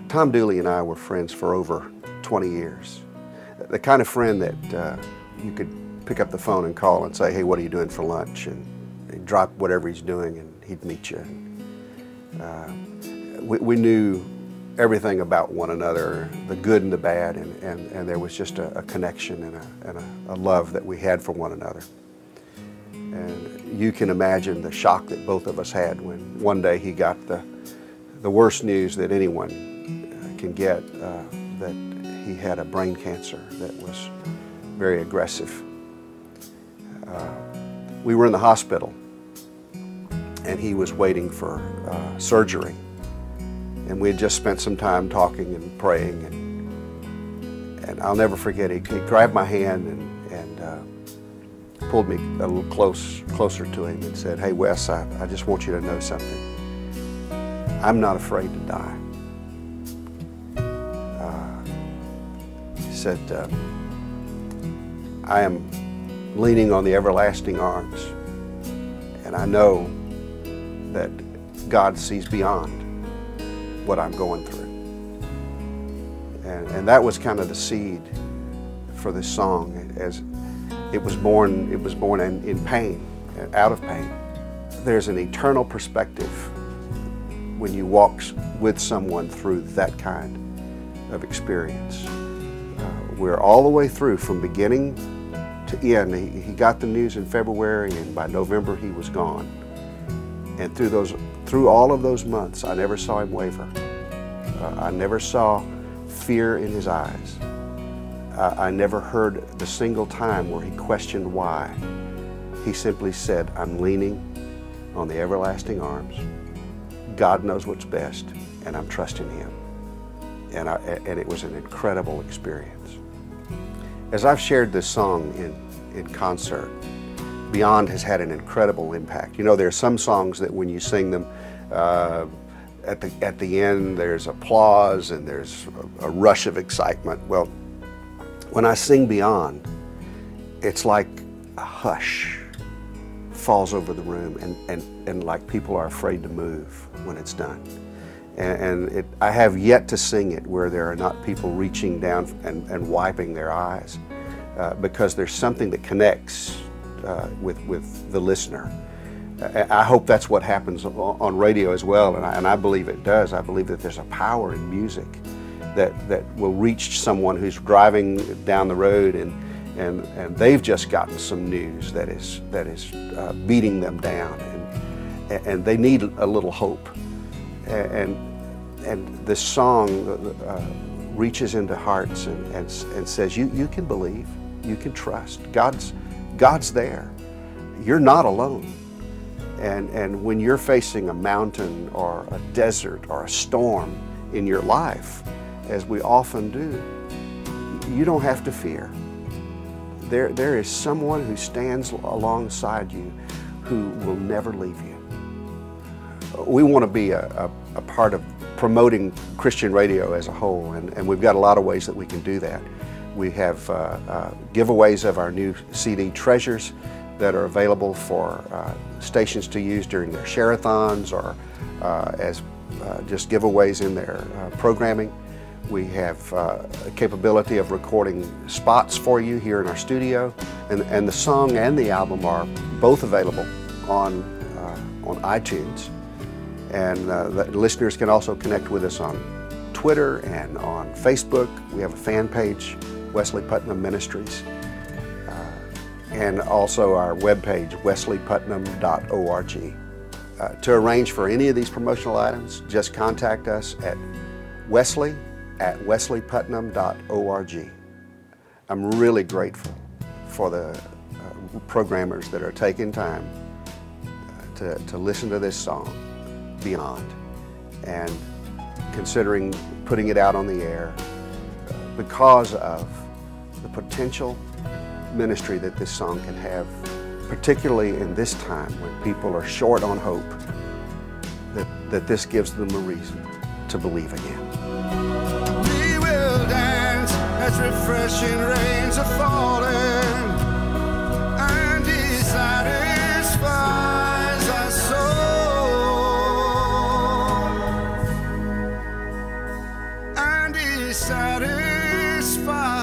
Tom Dooley and I were friends for over 20 years. The kind of friend that you could pick up the phone and call and say, hey, what are you doing for lunch? And he'd drop whatever he's doing and he'd meet you. We knew everything about one another, the good and the bad, and there was just a connection and a love that we had for one another. And you can imagine the shock that both of us had when one day he got the worst news that anyone can get, that he had a brain cancer that was very aggressive. We were in the hospital and he was waiting for surgery, and we had just spent some time talking and praying, and I'll never forget, he grabbed my hand and pulled me a little closer to him and said, hey Wes, I just want you to know something. I'm not afraid to die. He said, I am leaning on the everlasting arms, and I know that God sees beyond what I'm going through. And that was kind of the seed for this song. As it was born in pain, out of pain. There's an eternal perspective when you walk with someone through that kind of experience. We're all the way through from beginning to end. He got the news in February, and by November he was gone. And through all of those months, I never saw him waver. I never saw fear in his eyes. I never heard the single time where he questioned why. He simply said, I'm leaning on the everlasting arms. God knows what's best, and I'm trusting Him. And it was an incredible experience. As I've shared this song in concert, Beyond has had an incredible impact. You know, there are some songs that when you sing them, at the end there's applause and there's a rush of excitement. Well, when I sing Beyond, it's like a hush falls over the room, and like people are afraid to move when it's done. And I have yet to sing it where there are not people reaching down and wiping their eyes, because there's something that connects with the listener. I hope that's what happens on radio as well, and I believe it does. I believe that there's a power in music that will reach someone who's driving down the road and they've just gotten some news that is beating them down, and they need a little hope. And this song reaches into hearts and says, you can believe, you can trust. God's there. You're not alone. And when you're facing a mountain or a desert or a storm in your life, as we often do, you don't have to fear. There is someone who stands alongside you who will never leave you. We want to be a part of promoting Christian radio as a whole, and we've got a lot of ways that we can do that. We have giveaways of our new CD Treasures that are available for stations to use during their share-a-thons or as just giveaways in their programming. We have a capability of recording spots for you here in our studio, and the song and the album are both available on iTunes. And listeners can also connect with us on Twitter and on Facebook. We have a fan page, Wesley Putnam Ministries, and also our webpage, wesleyputnam.org. To arrange for any of these promotional items, just contact us at wesley@wesleyputnam.org. I'm really grateful for the programmers that are taking time to listen to this song, Beyond, and considering putting it out on the air because of the potential ministry that this song can have, particularly in this time when people are short on hope, that this gives them a reason to believe again. We will dance as refreshing rains are falling, and He satisfies our soul. satisfied.